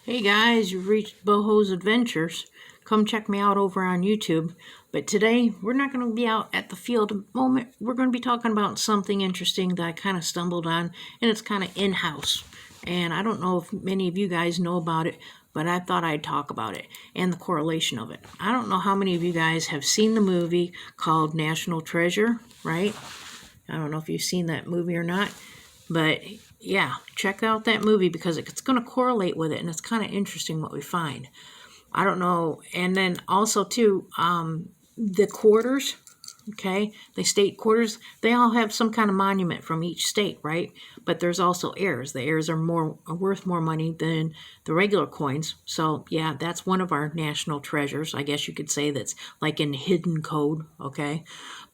Hey guys, you've reached Boho's Adventures. Come check me out over on YouTube. But today, we're not going to be out at the field at the moment. We're going to be talking about something interesting that I kind of stumbled on, and it's kind of in-house. And I don't know if many of you guys know about it, but I thought I'd talk about it and the correlation of it. I don't know how many of you guys have seen the movie called National Treasure, right? I don't know if you've seen that movie or not. But yeah, check out that movie because it's going to correlate with it, and it's kind of interesting what we find. I don't know. And then also, too, the quarters, okay, the state quarters, they all have some kind of monument from each state, right? But there's also heirs. The heirs are worth more money than the regular coins. So, yeah, that's one of our national treasures. I guess you could say that's like in hidden code, okay?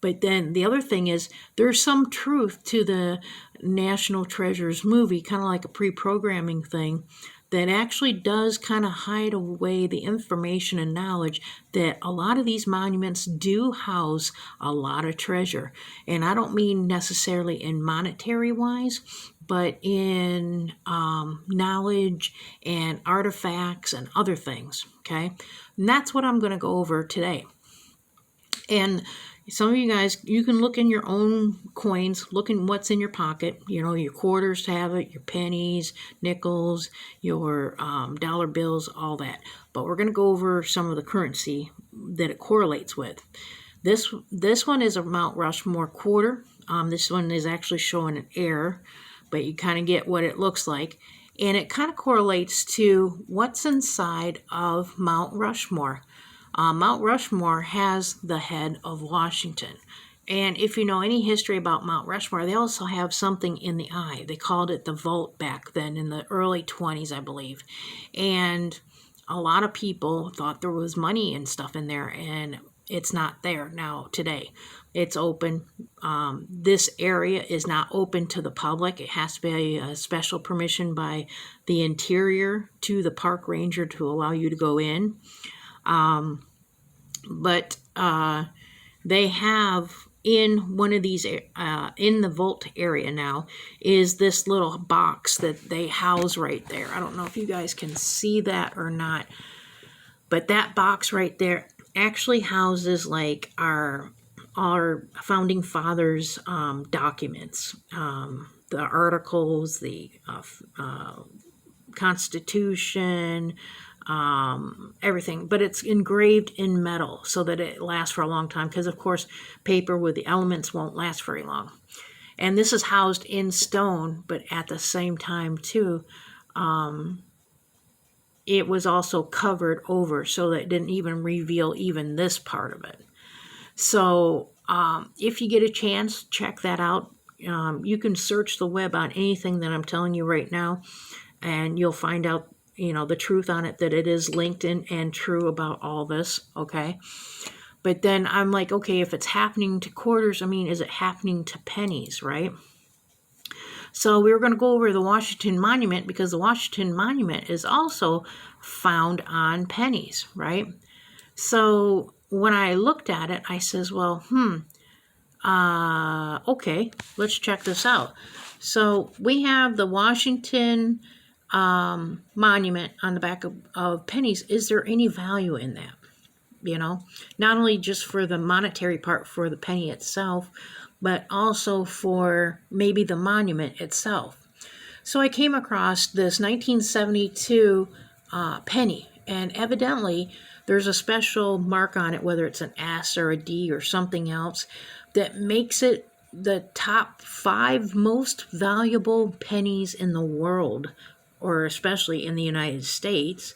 But then the other thing is there's some truth to the National Treasures movie, kind of like a pre-programming thing, that actually does kind of hide away the information and knowledge that a lot of these monuments do house a lot of treasure. And I don't mean necessarily in monetary wise, but in knowledge and artifacts and other things, okay? And that's what I'm going to go over today. And some of you guys, you can look in your own coins, look in what's in your pocket. You know, your quarters have it, your pennies, nickels, your dollar bills, all that. But we're going to go over some of the currency that it correlates with. This one is a Mount Rushmore quarter. This one is actually showing an heir, but you kind of get what it looks like. And it kind of correlates to what's inside of Mount Rushmore. Mount Rushmore has the head of Washington. And if you know any history about Mount Rushmore, they also have something in the eye. They called it the vault back then in the early 20s, I believe. And a lot of people thought there was money and stuff in there, and it's not there now today. It's open. This area is not open to the public. It has to be a special permission by the interior to the park ranger to allow you to go in. But they have in one of these, in the vault area now, is this little box that they house right there. I don't know if you guys can see that or not, but that box right there actually houses like our founding fathers' documents, the articles, the Constitution, everything, but it's engraved in metal so that it lasts for a long time, because of course paper with the elements won't last very long. And this is housed in stone, but at the same time too, it was also covered over so that it didn't even reveal even this part of it. So if you get a chance, check that out. You can search the web on anything that I'm telling you right now, and you'll find out, you know, the truth on it, that it is linked in and true about all this, okay? But then I'm like, okay, if it's happening to quarters, I mean, is it happening to pennies, right? So we were going to go over the Washington Monument, because the Washington Monument is also found on pennies, right? So when I looked at it, I says, well, okay, let's check this out. So we have the Washington monument on the back of pennies. Is there any value in that? You know, not only just for the monetary part for the penny itself, but also for maybe the monument itself. So I came across this 1972 penny, and evidently there's a special mark on it, whether it's an S or a D or something else, that makes it the top 5 most valuable pennies in the world, or especially in the United States.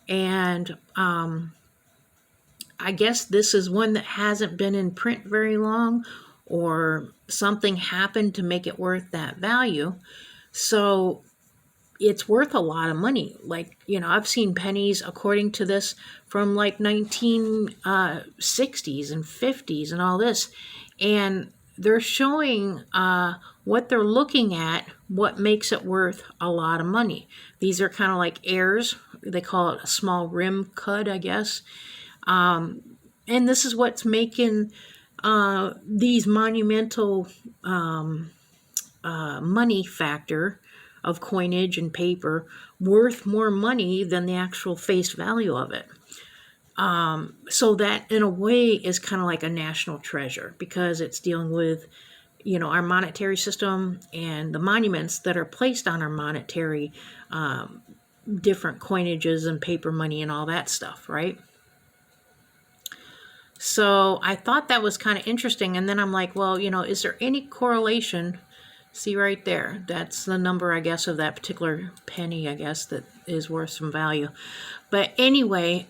And I guess this is one that hasn't been in print very long, or something happened to make it worth that value. So it's worth a lot of money. Like, you know, I've seen pennies, according to this, from like 1960s and 50s and all this. And they're showing what they're looking at, what makes it worth a lot of money. These are kind of like heirs. They call it a small rim cud, I guess. And this is what's making these monumental money factor of coinage and paper worth more money than the actual face value of it. So that in a way is kind of like a national treasure, because it's dealing with, our monetary system and the monuments that are placed on our monetary, different coinages and paper money and all that stuff, right? So I thought that was kind of interesting. And then I'm like, well, is there any correlation? See right there, that's the number, I guess, of that particular penny, I guess, that is worth some value. But anyway,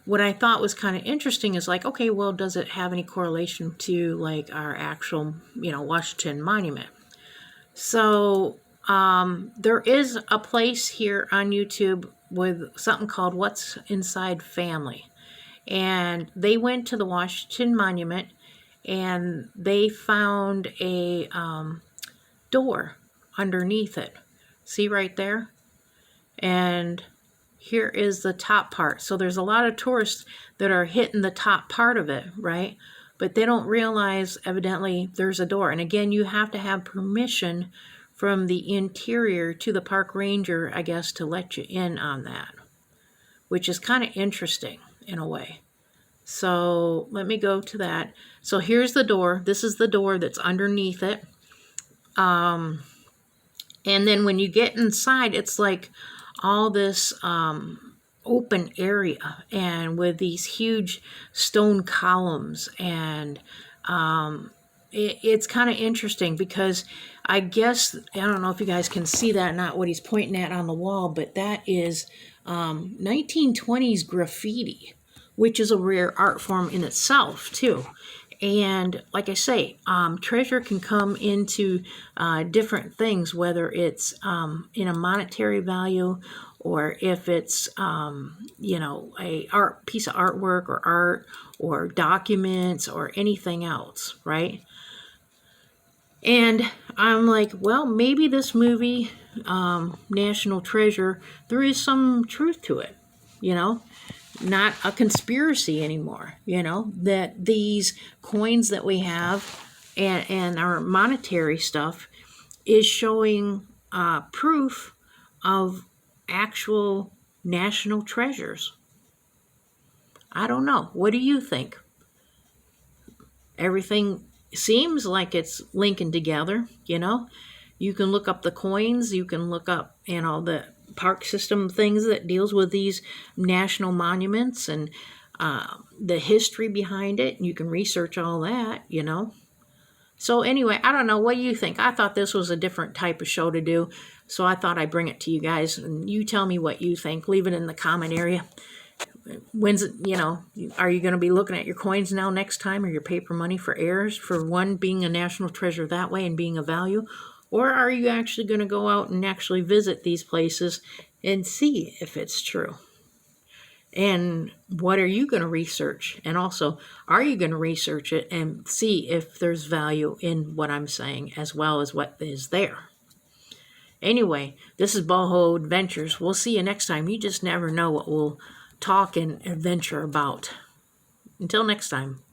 what I thought was kind of interesting is like, okay, well, does it have any correlation to like our actual, Washington Monument? So there is a place here on YouTube with something called What's Inside Family. And they went to the Washington Monument and they found a door underneath it. See right there? And here is the top part. So there's a lot of tourists that are hitting the top part of it, right? But they don't realize, evidently, there's a door. And again, you have to have permission from the interior to the park ranger, I guess, to let you in on that, which is kind of interesting in a way. So let me go to that. So here's the door. This is the door that's underneath it. And then when you get inside, it's like all this open area, and with these huge stone columns, and it's kind of interesting because I guess, I don't know if you guys can see that, not what he's pointing at on the wall, but that is 1920s graffiti, which is a rare art form in itself too. And like I say, treasure can come into different things, whether it's in a monetary value, or if it's, a piece of artwork or art or documents or anything else, right? And I'm like, well, maybe this movie, National Treasure, there is some truth to it, not a conspiracy anymore, that these coins that we have and our monetary stuff is showing proof of actual national treasures. I don't know. What do you think? Everything seems like it's linking together, You can look up the coins, you can look up, the park system things that deals with these national monuments and the history behind it. You can research all that, So anyway, I don't know. What do you think? I thought this was a different type of show to do, so I thought I'd bring it to you guys, and you tell me what you think. Leave it in the comment area. When's it, are you going to be looking at your coins now next time, or your paper money for heirs, for one being a national treasure that way and being of value? Or are you actually going to go out and actually visit these places and see if it's true? And what are you going to research? And also, are you going to research it and see if there's value in what I'm saying as well as what is there? Anyway, this is Boho Adventures. We'll see you next time. You just never know what we'll talk and adventure about. Until next time.